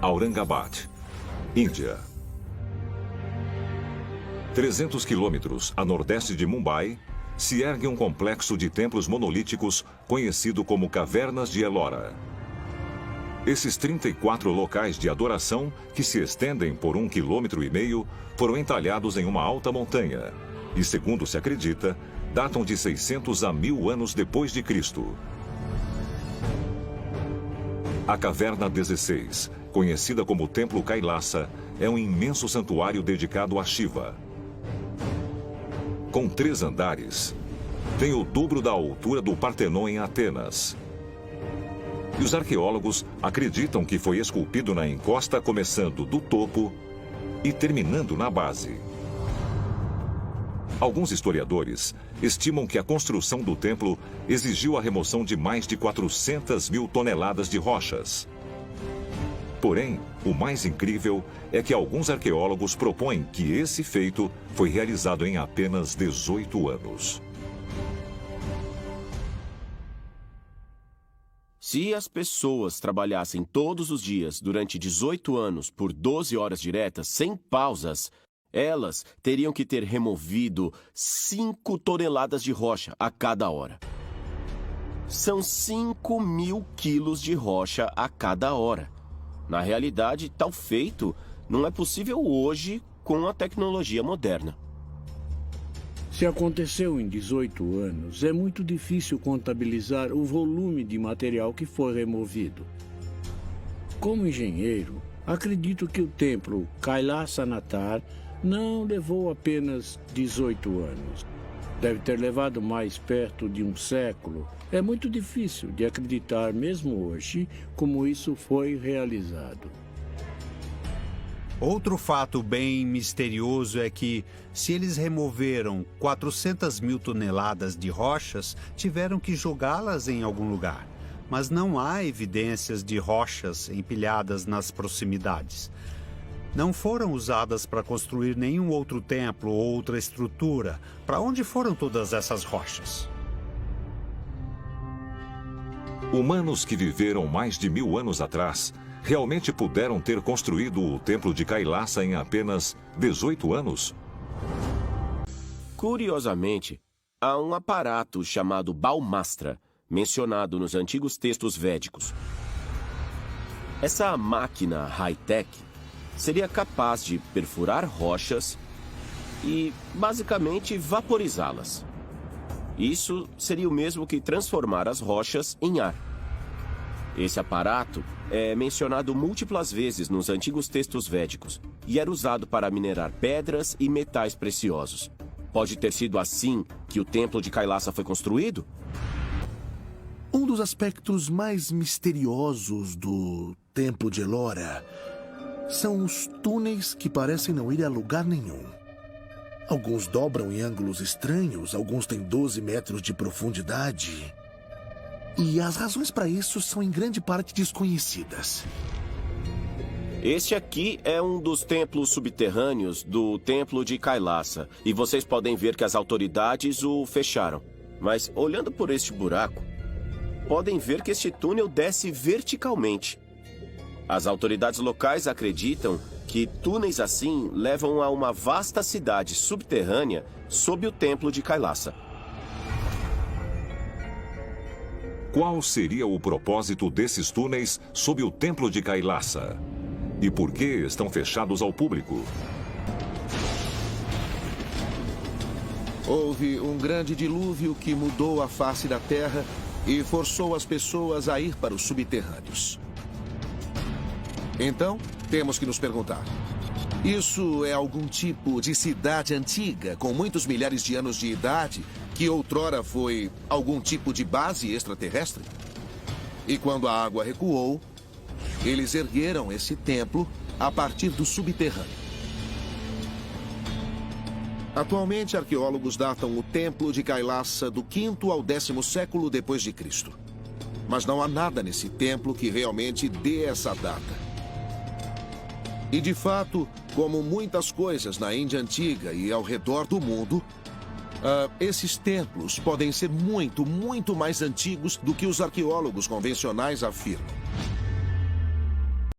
Aurangabad, Índia. 300 quilômetros a nordeste de Mumbai, se ergue um complexo de templos monolíticos conhecido como Cavernas de Ellora. Esses 34 locais de adoração, que se estendem por 1,5 km, foram entalhados em uma alta montanha e, segundo se acredita, datam de 600 a 1000 anos depois de Cristo. A Caverna 16, conhecida como Templo Kailasa, é um imenso santuário dedicado a Shiva. Com 3 andares, tem o dobro da altura do Partenon em Atenas. E os arqueólogos acreditam que foi esculpido na encosta começando do topo e terminando na base. Alguns historiadores estimam que a construção do templo exigiu a remoção de mais de 400 mil toneladas de rochas. Porém, o mais incrível é que alguns arqueólogos propõem que esse feito foi realizado em apenas 18 anos. Se as pessoas trabalhassem todos os dias durante 18 anos por 12 horas diretas, sem pausas, elas teriam que ter removido 5 toneladas de rocha a cada hora. São 5.000 quilos de rocha a cada hora. Na realidade, tal feito não é possível hoje com a tecnologia moderna. Se aconteceu em 18 anos, é muito difícil contabilizar o volume de material que foi removido. Como engenheiro, acredito que o templo Kailasanathar não levou apenas 18 anos. Deve ter levado mais perto de um século. É muito difícil de acreditar, mesmo hoje, como isso foi realizado. Outro fato bem misterioso é que, se eles removeram 400 mil toneladas de rochas, tiveram que jogá-las em algum lugar. Mas não há evidências de rochas empilhadas nas proximidades. Não foram usadas para construir nenhum outro templo ou outra estrutura. Para onde foram todas essas rochas? Humanos que viveram mais de 1000 anos atrás realmente puderam ter construído o templo de Kailasa em apenas 18 anos? Curiosamente, há um aparato chamado Baumastra, mencionado nos antigos textos védicos. Essa máquina high-tech seria capaz de perfurar rochas e, basicamente, vaporizá-las. Isso seria o mesmo que transformar as rochas em ar. Esse aparato é mencionado múltiplas vezes nos antigos textos védicos e era usado para minerar pedras e metais preciosos. Pode ter sido assim que o templo de Kailasa foi construído? Um dos aspectos mais misteriosos do templo de Ellora são os túneis que parecem não ir a lugar nenhum. Alguns dobram em ângulos estranhos, alguns têm 12 metros de profundidade. E as razões para isso são em grande parte desconhecidas. Este aqui é um dos templos subterrâneos do templo de Kailasa. E vocês podem ver que as autoridades o fecharam. Mas olhando por este buraco, podem ver que este túnel desce verticalmente. As autoridades locais acreditam que túneis assim levam a uma vasta cidade subterrânea sob o templo de Kailasa. Qual seria o propósito desses túneis sob o templo de Kailasa? E por que estão fechados ao público? Houve um grande dilúvio que mudou a face da Terra e forçou as pessoas a ir para os subterrâneos. Então, temos que nos perguntar: isso é algum tipo de cidade antiga, com muitos milhares de anos de idade, que outrora foi algum tipo de base extraterrestre? E quando a água recuou, eles ergueram esse templo a partir do subterrâneo. Atualmente, arqueólogos datam o templo de Kailasa do 5º ao 10º século depois de Cristo. Mas não há nada nesse templo que realmente dê essa data. E de fato, como muitas coisas na Índia antiga e ao redor do mundo, esses templos podem ser muito mais antigos do que os arqueólogos convencionais afirmam.